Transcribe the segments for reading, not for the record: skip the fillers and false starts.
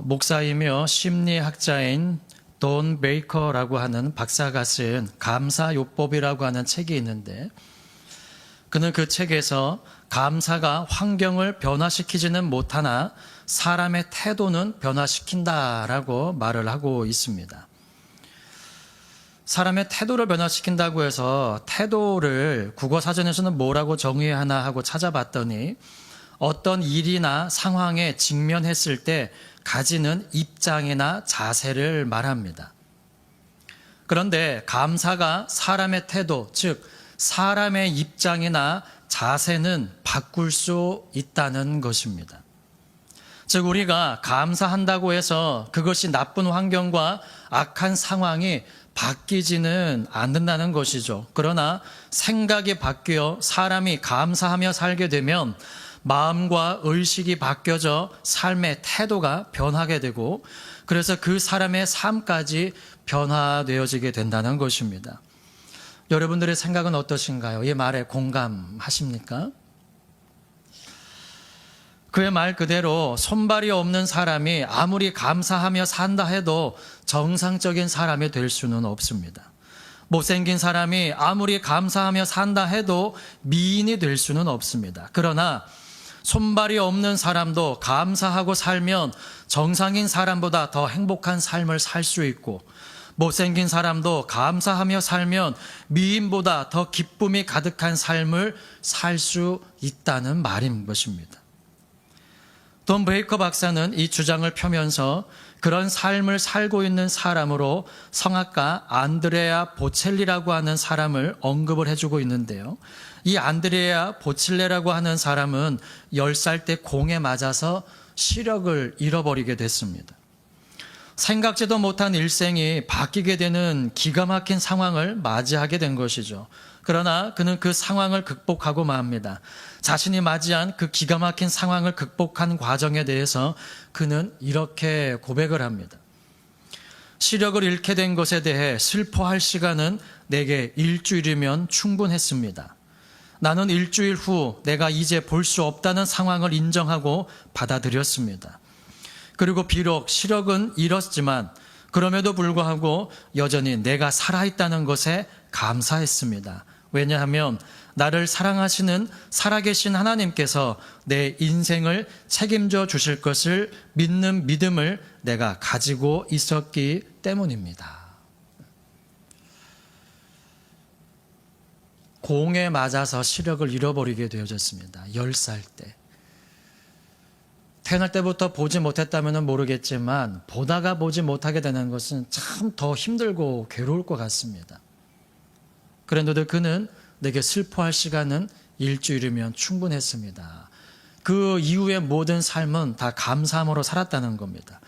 목사이며 심리학자인 돈 베이커라고 하는 박사가 쓴 감사요법이라고 하는 책이 있는데, 그는 그 책에서 감사가 환경을 변화시키지는 못하나 사람의 태도는 변화시킨다라고 말을 하고 있습니다. 사람의 태도를 변화시킨다고 해서 태도를 국어사전에서는 뭐라고 정의해야 하나 하고 찾아봤더니 어떤 일이나 상황에 직면했을 때 가지는 입장이나 자세를 말합니다. 그런데 감사가 사람의 태도, 즉 사람의 입장이나 자세는 바꿀 수 있다는 것입니다. 즉 우리가 감사한다고 해서 그것이 나쁜 환경과 악한 상황이 바뀌지는 않는다는 것이죠. 그러나 생각이 바뀌어 사람이 감사하며 살게 되면 마음과 의식이 바뀌어져 삶의 태도가 변하게 되고, 그래서 그 사람의 삶까지 변화되어지게 된다는 것입니다. 여러분들의 생각은 어떠신가요? 이 말에 공감하십니까? 그의 말 그대로 손발이 없는 사람이 아무리 감사하며 산다 해도 정상적인 사람이 될 수는 없습니다. 못생긴 사람이 아무리 감사하며 산다 해도 미인이 될 수는 없습니다. 그러나 손발이 없는 사람도 감사하고 살면 정상인 사람보다 더 행복한 삶을 살 수 있고, 못생긴 사람도 감사하며 살면 미인보다 더 기쁨이 가득한 삶을 살 수 있다는 말인 것입니다. 돈 베이커 박사는 이 주장을 펴면서 그런 삶을 살고 있는 사람으로 성악가 안드레아 보첼리라고 하는 사람을 언급을 해주고 있는데요. 이 안드레아 보첼레라고 하는 사람은 10살 때 공에 맞아서 시력을 잃어버리게 됐습니다. 생각지도 못한 일생이 바뀌게 되는 기가 막힌 상황을 맞이하게 된 것이죠. 그러나 그는 그 상황을 극복하고 맙니다. 자신이 맞이한 그 기가 막힌 상황을 극복한 과정에 대해서 그는 이렇게 고백을 합니다. 시력을 잃게 된 것에 대해 슬퍼할 시간은 내게 일주일이면 충분했습니다. 나는 일주일 후 내가 이제 볼 수 없다는 상황을 인정하고 받아들였습니다. 그리고 비록 시력은 잃었지만 그럼에도 불구하고 여전히 내가 살아있다는 것에 감사했습니다. 왜냐하면 나를 사랑하시는 살아계신 하나님께서 내 인생을 책임져 주실 것을 믿는 믿음을 내가 가지고 있었기 때문입니다. 공에 맞아서 시력을 잃어버리게 되어졌습니다. 10살 때. 태어날 때부터 보지 못했다면 모르겠지만 보다가 보지 못하게 되는 것은 참 더 힘들고 괴로울 것 같습니다. 그런데도 그는 내게 슬퍼할 시간은 일주일이면 충분했습니다. 그 이후의 모든 삶은 다 감사함으로 살았다는 겁니다.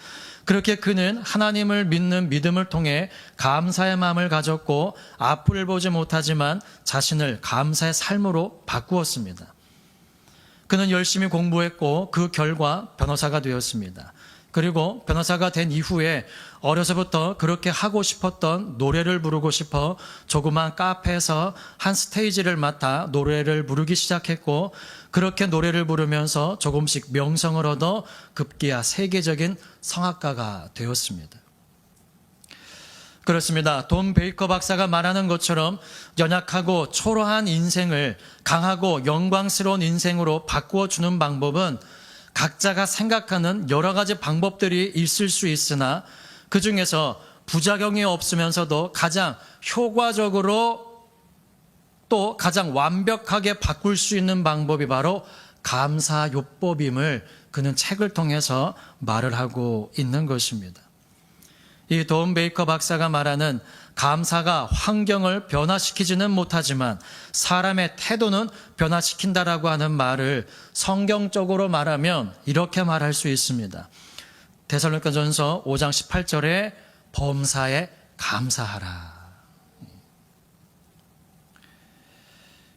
그렇게 그는 하나님을 믿는 믿음을 통해 감사의 마음을 가졌고 앞을 보지 못하지만 자신을 감사의 삶으로 바꾸었습니다. 그는 열심히 공부했고 그 결과 변호사가 되었습니다. 그리고 변호사가 된 이후에 어려서부터 그렇게 하고 싶었던 노래를 부르고 싶어 조그만 카페에서 한 스테이지를 맡아 노래를 부르기 시작했고, 그렇게 노래를 부르면서 조금씩 명성을 얻어 급기야 세계적인 성악가가 되었습니다. 그렇습니다. 돈 베이커 박사가 말하는 것처럼 연약하고 초라한 인생을 강하고 영광스러운 인생으로 바꾸어 주는 방법은 각자가 생각하는 여러 가지 방법들이 있을 수 있으나 그 중에서 부작용이 없으면서도 가장 효과적으로 또 가장 완벽하게 바꿀 수 있는 방법이 바로 감사요법임을 그는 책을 통해서 말을 하고 있는 것입니다. 이 돈 베이커 박사가 말하는 감사가 환경을 변화시키지는 못하지만 사람의 태도는 변화시킨다라고 하는 말을 성경적으로 말하면 이렇게 말할 수 있습니다. 데살로니가전서 5장 18절에 범사에 감사하라.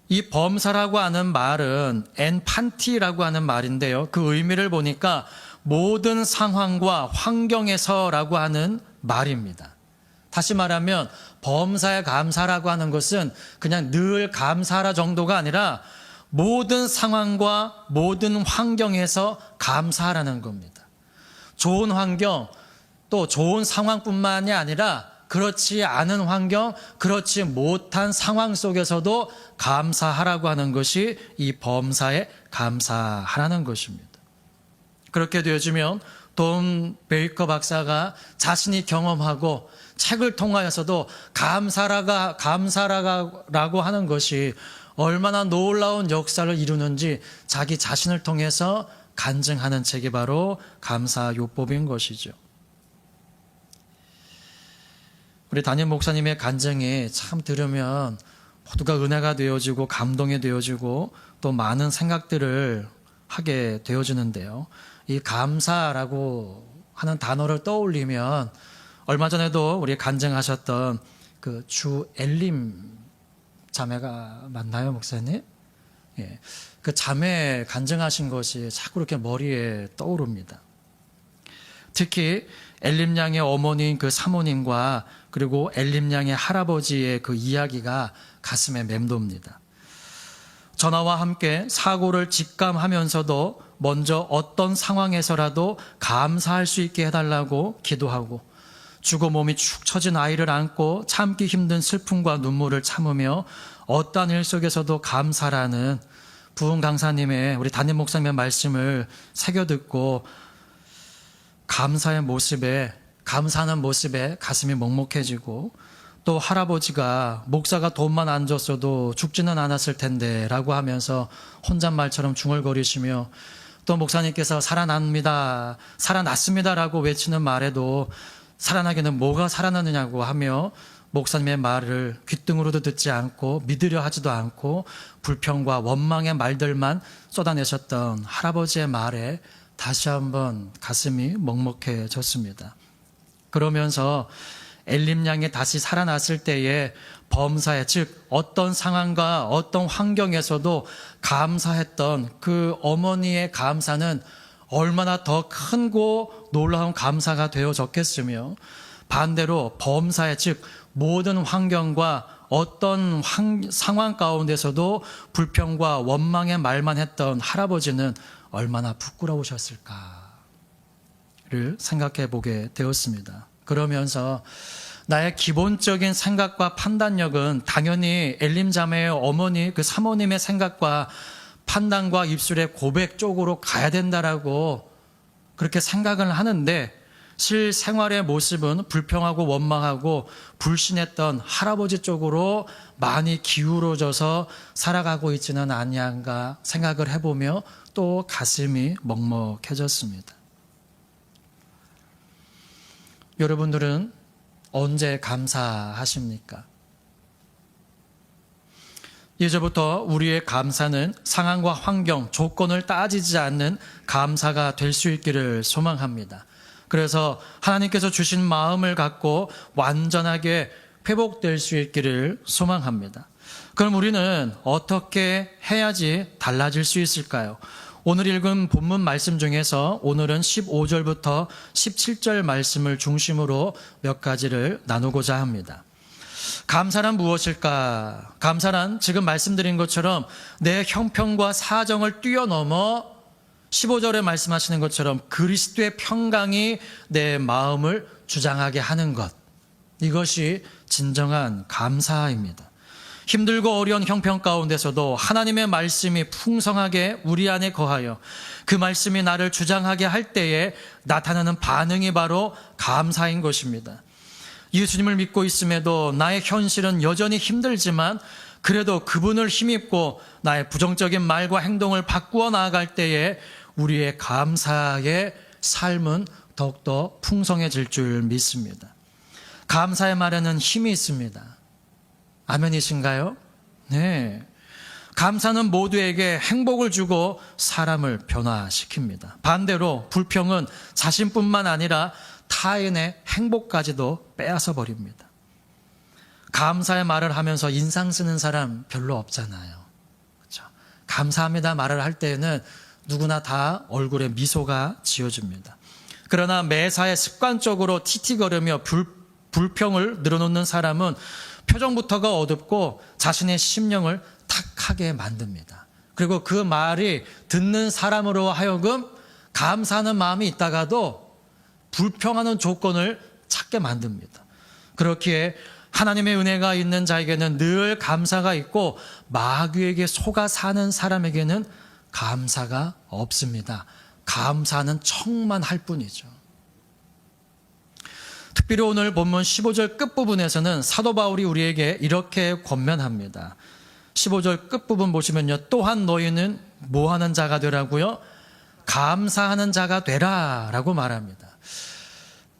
이 범사라고 하는 말은 엔판티라고 하는 말인데요. 그 의미를 보니까 모든 상황과 환경에서라고 하는 말입니다. 다시 말하면 범사에 감사라고 하는 것은 그냥 늘 감사하라 정도가 아니라 모든 상황과 모든 환경에서 감사하라는 겁니다. 좋은 환경, 또 좋은 상황뿐만이 아니라 그렇지 않은 환경, 그렇지 못한 상황 속에서도 감사하라고 하는 것이 이 범사에 감사하라는 것입니다. 그렇게 되어지면 돈 베이커 박사가 자신이 경험하고 책을 통하여서도 감사라고 하는 것이 얼마나 놀라운 역사를 이루는지 자기 자신을 통해서 간증하는 책이 바로 감사요법인 것이죠. 우리 담임 목사님의 간증이 참 들으면 모두가 은혜가 되어지고 감동이 되어지고 또 많은 생각들을 하게 되어지는데요. 이 감사라고 하는 단어를 떠올리면 얼마 전에도 우리 간증하셨던 그 주 엘림 자매가 맞나요, 목사님? 예. 그 자매 간증하신 것이 자꾸 이렇게 머리에 떠오릅니다. 특히 엘림 양의 어머니인 그 사모님과 그리고 엘림 양의 할아버지의 그 이야기가 가슴에 맴돕니다. 전화와 함께 사고를 직감하면서도 먼저 어떤 상황에서라도 감사할 수 있게 해달라고 기도하고 죽어 몸이 축 처진 아이를 안고 참기 힘든 슬픔과 눈물을 참으며 어떠한 일 속에서도 감사라는 부흥 강사님의 우리 담임 목사님의 말씀을 새겨듣고 감사하는 모습에 가슴이 먹먹해지고 또 할아버지가 목사가 돈만 안 줬어도 죽지는 않았을 텐데 라고 하면서 혼잣말처럼 중얼거리시며 또 목사님께서 살아났습니다 라고 외치는 말에도 살아나기는 뭐가 살아나느냐고 하며 목사님의 말을 귓등으로도 듣지 않고 믿으려 하지도 않고 불평과 원망의 말들만 쏟아내셨던 할아버지의 말에 다시 한번 가슴이 먹먹해졌습니다. 그러면서 엘림 양이 다시 살아났을 때에 범사에, 즉 어떤 상황과 어떤 환경에서도 감사했던 그 어머니의 감사는 얼마나 더 크고 놀라운 감사가 되어졌겠으며 반대로 범사에, 즉 모든 환경과 어떤 상황 가운데서도 불평과 원망의 말만 했던 할아버지는 얼마나 부끄러우셨을까를 생각해 보게 되었습니다. 그러면서 나의 기본적인 생각과 판단력은 당연히 엘림 자매의 어머니, 그 사모님의 생각과 판단과 입술의 고백 쪽으로 가야 된다라고 그렇게 생각을 하는데 실생활의 모습은 불평하고 원망하고 불신했던 할아버지 쪽으로 많이 기울어져서 살아가고 있지는 아니한가 생각을 해보며 또 가슴이 먹먹해졌습니다. 여러분들은 언제 감사하십니까? 이제부터 우리의 감사는 상황과 환경, 조건을 따지지 않는 감사가 될 수 있기를 소망합니다. 그래서 하나님께서 주신 마음을 갖고 완전하게 회복될 수 있기를 소망합니다. 그럼 우리는 어떻게 해야지 달라질 수 있을까요? 오늘 읽은 본문 말씀 중에서 오늘은 15절부터 17절 말씀을 중심으로 몇 가지를 나누고자 합니다. 감사란 무엇일까? 감사란 지금 말씀드린 것처럼 내 형편과 사정을 뛰어넘어 15절에 말씀하시는 것처럼 그리스도의 평강이 내 마음을 주장하게 하는 것. 이것이 진정한 감사입니다. 힘들고 어려운 형편 가운데서도 하나님의 말씀이 풍성하게 우리 안에 거하여 그 말씀이 나를 주장하게 할 때에 나타나는 반응이 바로 감사인 것입니다. 예수님을 믿고 있음에도 나의 현실은 여전히 힘들지만 그래도 그분을 힘입고 나의 부정적인 말과 행동을 바꾸어 나아갈 때에 우리의 감사의 삶은 더욱더 풍성해질 줄 믿습니다. 감사의 말에는 힘이 있습니다. 아멘이신가요? 네. 감사는 모두에게 행복을 주고 사람을 변화시킵니다. 반대로 불평은 자신뿐만 아니라 타인의 행복까지도 빼앗아 버립니다. 감사의 말을 하면서 인상 쓰는 사람 별로 없잖아요. 그렇죠? 감사합니다 말을 할 때에는 누구나 다 얼굴에 미소가 지어집니다. 그러나 매사에 습관적으로 티티거리며 불평을 늘어놓는 사람은 표정부터가 어둡고 자신의 심령을 탁하게 만듭니다. 그리고 그 말이 듣는 사람으로 하여금 감사하는 마음이 있다가도 불평하는 조건을 찾게 만듭니다. 그렇기에 하나님의 은혜가 있는 자에게는 늘 감사가 있고 마귀에게 속아 사는 사람에게는 감사가 없습니다. 감사는 척만 할 뿐이죠. 특별히 오늘 본문 15절 끝부분에서는 사도 바울이 우리에게 이렇게 권면합니다. 15절 끝부분 보시면요. 또한 너희는 뭐하는 자가 되라고요? 감사하는 자가 되라 라고 말합니다.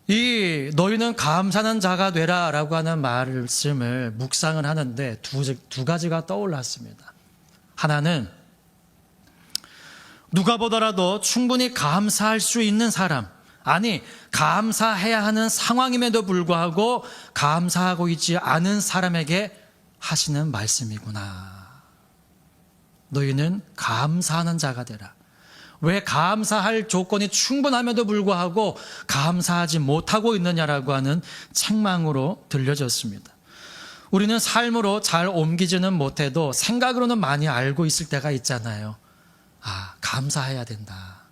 이 너희는 감사하는 자가 되라 라고 하는 말씀을 묵상을 하는데 두 가지가 떠올랐습니다. 하나는 누가 보더라도 충분히 감사할 수 있는 사람, 아니 감사해야 하는 상황임에도 불구하고 감사하고 있지 않은 사람에게 하시는 말씀이구나. 너희는 감사하는 자가 되라. 왜 감사할 조건이 충분함에도 불구하고 감사하지 못하고 있느냐라고 하는 책망으로 들려졌습니다. 우리는 삶으로 잘 옮기지는 못해도 생각으로는 많이 알고 있을 때가 있잖아요. 아, 감사해야 된다.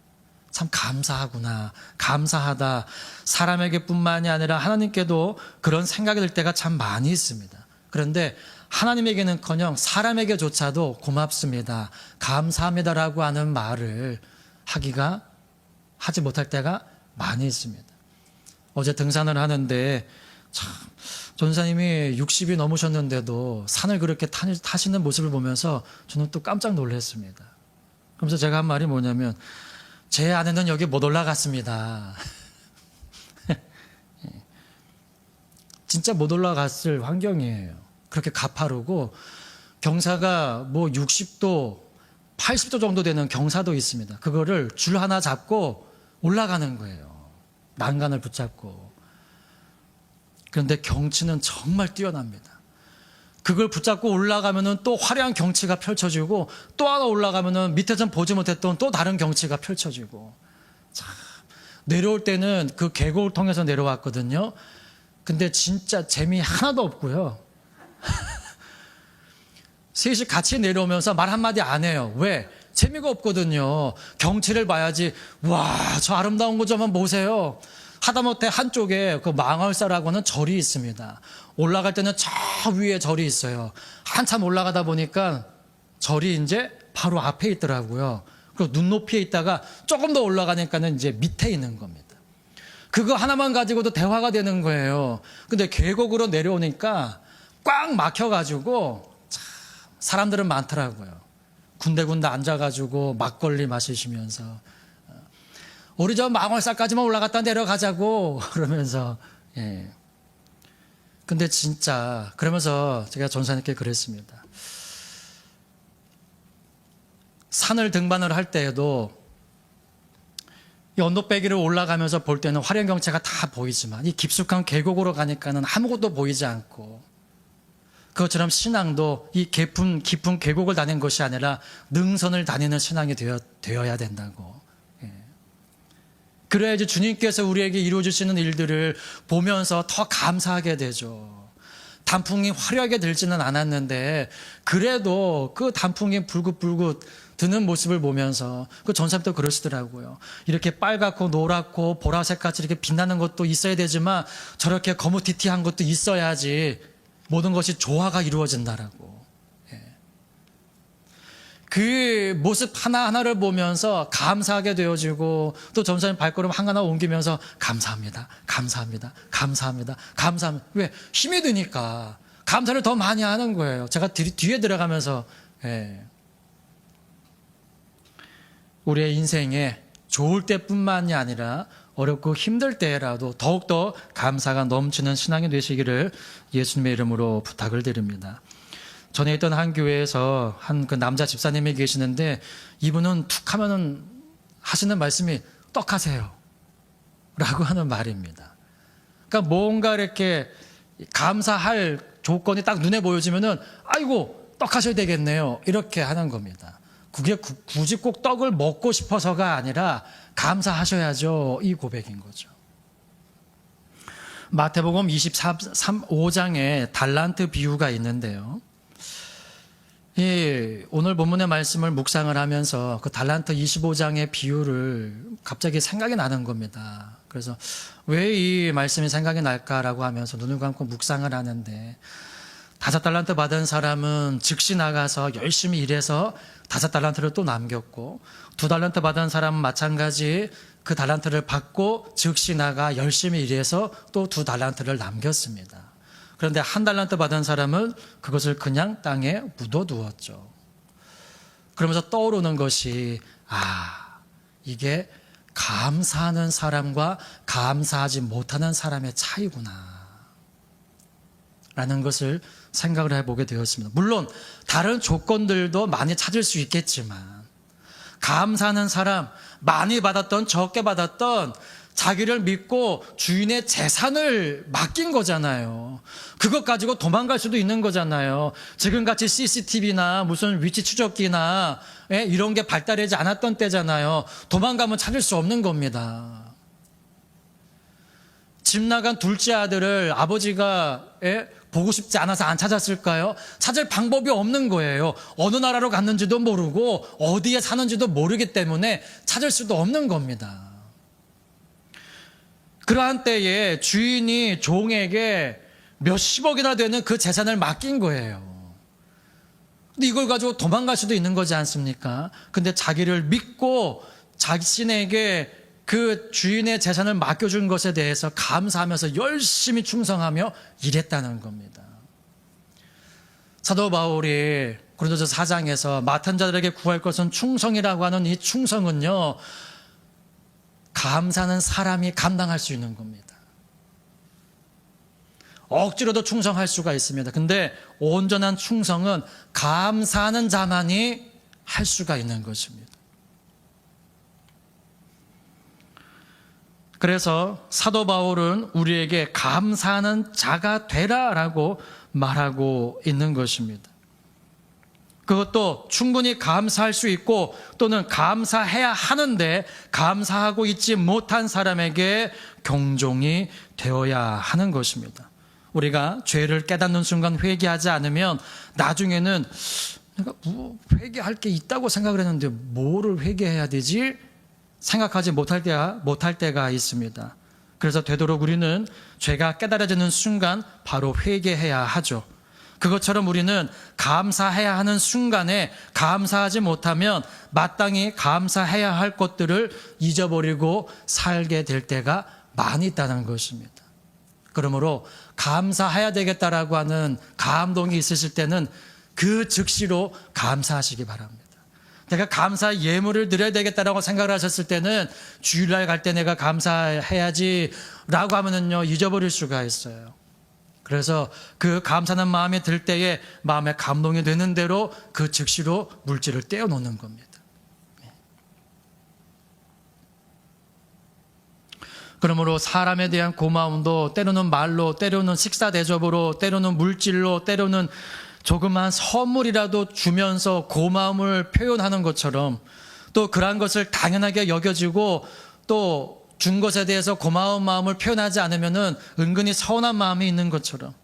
참 감사하구나. 감사하다. 사람에게 뿐만이 아니라 하나님께도 그런 생각이 들 때가 참 많이 있습니다. 그런데 하나님에게는커녕 사람에게조차도 고맙습니다. 감사합니다라고 하는 말을 하지 못할 때가 많이 있습니다. 어제 등산을 하는데 참 전사님이 60이 넘으셨는데도 산을 그렇게 타시는 모습을 보면서 저는 또 깜짝 놀랐습니다. 그러면서 제가 한 말이 뭐냐면 제 아내는 여기 못 올라갔습니다. 진짜 못 올라갔을 환경이에요. 그렇게 가파르고 경사가 뭐 60도 80도 정도 되는 경사도 있습니다. 그거를 줄 하나 잡고 올라가는 거예요. 난간을 붙잡고. 그런데 경치는 정말 뛰어납니다. 그걸 붙잡고 올라가면은 또 화려한 경치가 펼쳐지고 또 하나 올라가면은 밑에선 보지 못했던 또 다른 경치가 펼쳐지고. 참, 내려올 때는 그 계곡을 통해서 내려왔거든요. 근데 진짜 재미 하나도 없고요. 셋이 같이 내려오면서 말 한마디 안 해요. 왜? 재미가 없거든요. 경치를 봐야지. 와, 저 아름다운 거 좀 한번 보세요. 하다못해 한쪽에 그 망월사라고 하는 절이 있습니다. 올라갈 때는 저 위에 절이 있어요. 한참 올라가다 보니까 절이 이제 바로 앞에 있더라고요. 그리고 눈높이에 있다가 조금 더 올라가니까는 이제 밑에 있는 겁니다. 그거 하나만 가지고도 대화가 되는 거예요. 근데 계곡으로 내려오니까 꽉 막혀가지고 참 사람들은 많더라고요. 군데군데 앉아가지고 막걸리 마시시면서 우리 저 망월사까지만 올라갔다 내려가자고 그러면서 예. 근데 진짜 그러면서 제가 전사님께 그랬습니다. 산을 등반을 할 때에도 이 언덕배기를 올라가면서 볼 때는 화려한 경치가 다 보이지만 이 깊숙한 계곡으로 가니까는 아무것도 보이지 않고 그것처럼 신앙도 이 깊은 계곡을 다니는 것이 아니라 능선을 다니는 신앙이 되어야 된다고. 예. 그래야지 주님께서 우리에게 이루어주시는 일들을 보면서 더 감사하게 되죠. 단풍이 화려하게 들지는 않았는데 그래도 그 단풍이 불긋불긋 드는 모습을 보면서 그 전사님도 그러시더라고요. 이렇게 빨갛고 노랗고 보라색같이 이렇게 빛나는 것도 있어야 되지만 저렇게 거무튀튀한 것도 있어야지 모든 것이 조화가 이루어진다라고. 예. 그 모습 하나하나를 보면서 감사하게 되어지고 또 전사님 발걸음 하나 옮기면서 감사합니다. 감사합니다. 감사합니다. 감사합니다. 왜? 힘이 드니까 감사를 더 많이 하는 거예요. 제가 뒤에 들어가면서 예. 우리의 인생에 좋을 때뿐만이 아니라 어렵고 힘들 때라도 더욱더 감사가 넘치는 신앙이 되시기를 예수님의 이름으로 부탁을 드립니다. 전에 있던 한 교회에서 한 그 남자 집사님이 계시는데 이분은 툭 하면은 하시는 말씀이 떡하세요 라고 하는 말입니다. 그러니까 뭔가 이렇게 감사할 조건이 딱 눈에 보여지면은 아이고 떡하셔야 되겠네요 이렇게 하는 겁니다. 그게 굳이 꼭 떡을 먹고 싶어서가 아니라 감사하셔야죠. 이 고백인 거죠. 마태복음 25장에 달란트 비유가 있는데요. 오늘 본문의 말씀을 묵상을 하면서 그 달란트 25장의 비유를 갑자기 생각이 나는 겁니다. 그래서 왜 이 말씀이 생각이 날까라고 하면서 눈을 감고 묵상을 하는데 5달란트 받은 사람은 즉시 나가서 열심히 일해서 5달란트를 또 남겼고 2달란트 받은 사람은 마찬가지 그 달란트를 받고 즉시 나가 열심히 일해서 또 2달란트를 남겼습니다. 그런데 1달란트 받은 사람은 그것을 그냥 땅에 묻어두었죠. 그러면서 떠오르는 것이 이게 감사하는 사람과 감사하지 못하는 사람의 차이구나 라는 것을 생각을 해보게 되었습니다. 물론 다른 조건들도 많이 찾을 수 있겠지만 감사하는 사람, 많이 받았던 적게 받았던 자기를 믿고 주인의 재산을 맡긴 거잖아요. 그것 가지고 도망갈 수도 있는 거잖아요. 지금같이 CCTV나 무슨 위치 추적기나 이런 게 발달하지 않았던 때잖아요. 도망가면 찾을 수 없는 겁니다. 집 나간 둘째 아들을 아버지가 보고 싶지 않아서 안 찾았을까요? 찾을 방법이 없는 거예요. 어느 나라로 갔는지도 모르고 어디에 사는지도 모르기 때문에 찾을 수도 없는 겁니다. 그러한 때에 주인이 종에게 몇십억이나 되는 그 재산을 맡긴 거예요. 근데 이걸 가지고 도망갈 수도 있는 거지 않습니까? 근데 자기를 믿고 자신에게 그 주인의 재산을 맡겨준 것에 대해서 감사하면서 열심히 충성하며 일했다는 겁니다. 사도 바울이 고린도서 4장에서 맡은 자들에게 구할 것은 충성이라고 하는 이 충성은요, 감사하는 사람이 감당할 수 있는 겁니다. 억지로도 충성할 수가 있습니다. 근데 온전한 충성은 감사하는 자만이 할 수가 있는 것입니다. 그래서 사도 바울은 우리에게 감사하는 자가 되라라고 말하고 있는 것입니다. 그것도 충분히 감사할 수 있고 또는 감사해야 하는데 감사하고 있지 못한 사람에게 경종이 되어야 하는 것입니다. 우리가 죄를 깨닫는 순간 회개하지 않으면 나중에는 내가 회개할 게 있다고 생각을 했는데 뭐를 회개해야 되지? 생각하지 못할 때가 있습니다. 그래서 되도록 우리는 죄가 깨달아지는 순간 바로 회개해야 하죠. 그것처럼 우리는 감사해야 하는 순간에 감사하지 못하면 마땅히 감사해야 할 것들을 잊어버리고 살게 될 때가 많이 있다는 것입니다. 그러므로 감사해야 되겠다라고 하는 감동이 있으실 때는 그 즉시로 감사하시기 바랍니다. 내가 감사 예물을 드려야 되겠다라고 생각을 하셨을 때는 주일날 갈 때 내가 감사해야지 라고 하면은요, 잊어버릴 수가 있어요. 그래서 그 감사하는 마음이 들 때에 마음에 감동이 되는 대로 그 즉시로 물질을 떼어놓는 겁니다. 그러므로 사람에 대한 고마움도 때로는 말로, 때로는 식사 대접으로, 때로는 물질로, 때로는 조그만 선물이라도 주면서 고마움을 표현하는 것처럼 또 그러한 것을 당연하게 여겨지고 또 준 것에 대해서 고마운 마음을 표현하지 않으면은 은근히 서운한 마음이 있는 것처럼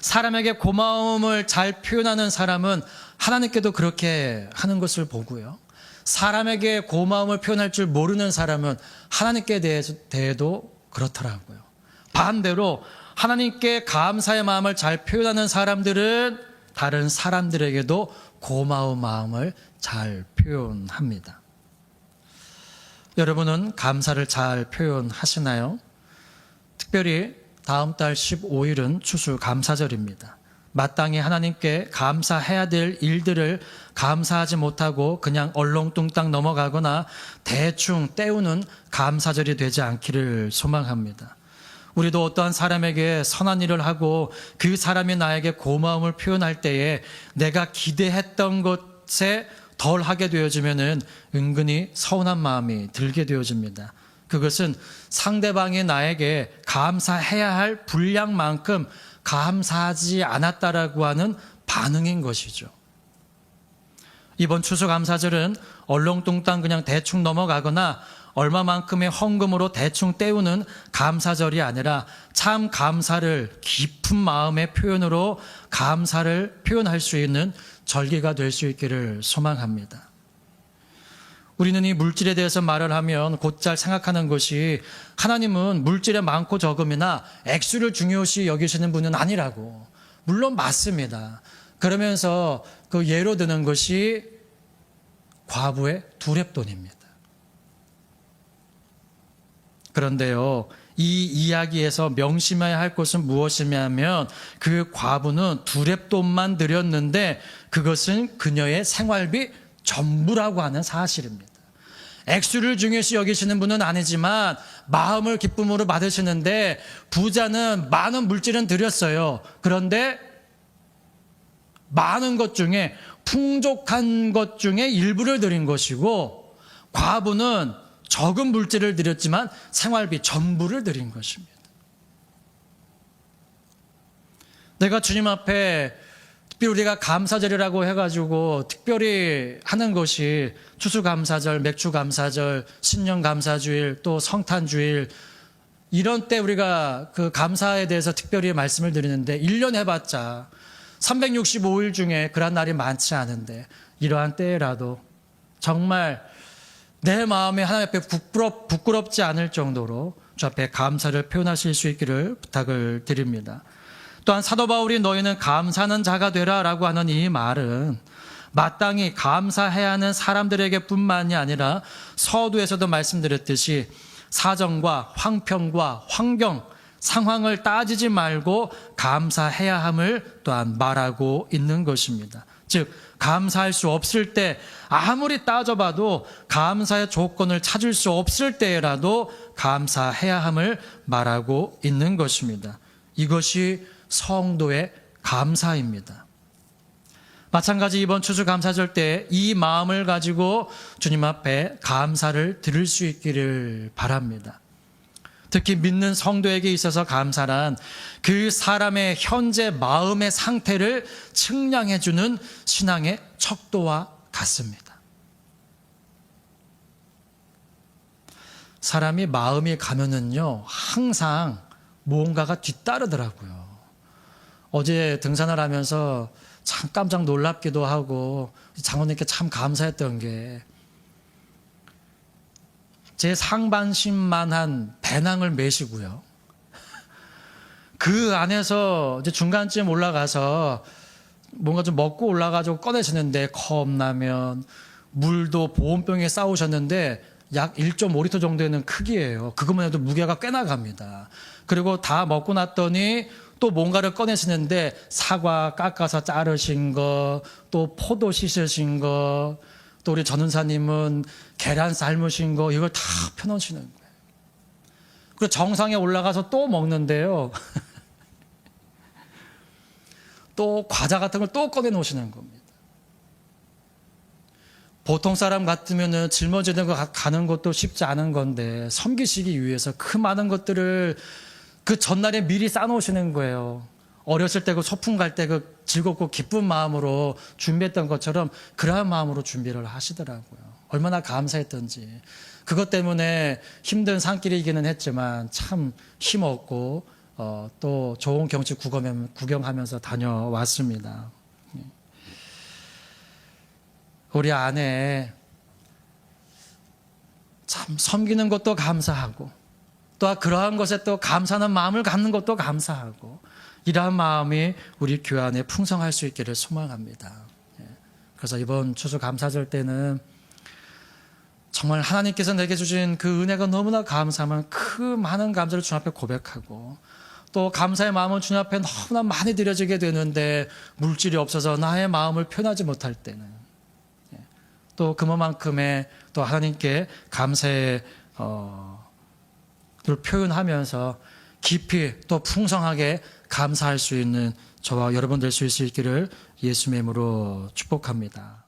사람에게 고마움을 잘 표현하는 사람은 하나님께도 그렇게 하는 것을 보고요. 사람에게 고마움을 표현할 줄 모르는 사람은 하나님께 대해도 그렇더라고요. 반대로 하나님께 감사의 마음을 잘 표현하는 사람들은 다른 사람들에게도 고마운 마음을 잘 표현합니다. 여러분은 감사를 잘 표현하시나요? 특별히 다음 달 15일은 추수감사절입니다. 마땅히 하나님께 감사해야 될 일들을 감사하지 못하고 그냥 얼렁뚱땅 넘어가거나 대충 때우는 감사절이 되지 않기를 소망합니다. 우리도 어떠한 사람에게 선한 일을 하고 그 사람이 나에게 고마움을 표현할 때에 내가 기대했던 것에 덜 하게 되어지면은 은근히 서운한 마음이 들게 되어집니다. 그것은 상대방이 나에게 감사해야 할 분량만큼 감사하지 않았다라고 하는 반응인 것이죠. 이번 추수감사절은 얼렁뚱땅 그냥 대충 넘어가거나 얼마만큼의 헌금으로 대충 때우는 감사절이 아니라 참 감사를 깊은 마음의 표현으로 감사를 표현할 수 있는 절기가 될 수 있기를 소망합니다. 우리는 이 물질에 대해서 말을 하면 곧잘 생각하는 것이 하나님은 물질의 많고 적음이나 액수를 중요시 여기시는 분은 아니라고. 물론 맞습니다. 그러면서 그 예로 드는 것이 과부의 두렙돈입니다. 그런데요, 이 이야기에서 명심해야 할 것은 무엇이냐면 그 과부는 두렙돈만 드렸는데 그것은 그녀의 생활비 전부라고 하는 사실입니다. 액수를 중요시 여기시는 분은 아니지만 마음을 기쁨으로 받으시는데 부자는 많은 물질은 드렸어요. 그런데 많은 것 중에 풍족한 것 중에 일부를 드린 것이고 과부는 적은 물질을 드렸지만 생활비 전부를 드린 것입니다. 내가 주님 앞에 특별히 우리가 감사절이라고 해가지고 특별히 하는 것이 추수감사절, 맥주감사절, 신년감사주일, 또 성탄주일 이런 때 우리가 그 감사에 대해서 특별히 말씀을 드리는데 1년 해봤자 365일 중에 그런 날이 많지 않은데 이러한 때라도 정말 내 마음에 하나님 앞에 부끄럽지 않을 정도로 주 앞에 감사를 표현하실 수 있기를 부탁을 드립니다. 또한 사도 바울이 너희는 감사하는 자가 되라 라고 하는 이 말은 마땅히 감사해야 하는 사람들에게 뿐만이 아니라 서두에서도 말씀드렸듯이 사정과 황평과 환경, 상황을 따지지 말고 감사해야 함을 또한 말하고 있는 것입니다. 즉 감사할 수 없을 때 아무리 따져봐도 감사의 조건을 찾을 수 없을 때라도 감사해야 함을 말하고 있는 것입니다. 이것이 성도의 감사입니다. 마찬가지 이번 추수감사절 때 이 마음을 가지고 주님 앞에 감사를 드릴 수 있기를 바랍니다. 특히 믿는 성도에게 있어서 감사란 그 사람의 현재 마음의 상태를 측량해 주는 신앙의 척도와 같습니다. 사람이 마음이 가면은요 항상 무언가가 뒤따르더라고요. 어제 등산을 하면서 참 깜짝 놀랍기도 하고 장로님께 참 감사했던 게 제 상반신만한 배낭을 메시고요. 그 안에서 이제 중간쯤 올라가서 뭔가 좀 먹고 올라가지고 꺼내시는데 컵라면, 물도 보온병에 싸우셨는데 약 1.5리터 정도 되는 크기예요. 그것만 해도 무게가 꽤 나갑니다. 그리고 다 먹고 났더니 또 뭔가를 꺼내시는데 사과 깎아서 자르신 거, 또 포도 씻으신 거, 또 우리 전은사님은 계란 삶으신 거 이걸 다 펴놓으시는 거예요. 그리고 정상에 올라가서 또 먹는데요. 또 과자 같은 걸 또 꺼내 놓으시는 겁니다. 보통 사람 같으면 짊어지는 거 가는 것도 쉽지 않은 건데 섬기시기 위해서 그 많은 것들을 그 전날에 미리 싸놓으시는 거예요. 어렸을 때 그 소풍 갈 때 그 즐겁고 기쁜 마음으로 준비했던 것처럼 그러한 마음으로 준비를 하시더라고요. 얼마나 감사했던지. 그것 때문에 힘든 산길이기는 했지만 참 힘없고 또 좋은 경치 구경하면서 다녀왔습니다. 우리 아내 참 섬기는 것도 감사하고 또 그러한 것에 또 감사하는 마음을 갖는 것도 감사하고 이러한 마음이 우리 교회 안에 풍성할 수 있기를 소망합니다. 그래서 이번 추수감사절 때는 정말 하나님께서 내게 주신 그 은혜가 너무나 감사하면 그 많은 감사를 주님 앞에 고백하고 또 감사의 마음은 주님 앞에 너무나 많이 드려지게 되는데 물질이 없어서 나의 마음을 표현하지 못할 때는 또 그만큼의 또 하나님께 감사의 를 표현하면서 깊이 또 풍성하게 감사할 수 있는 저와 여러분 될 수 있기를 예수님의 이름으로 축복합니다.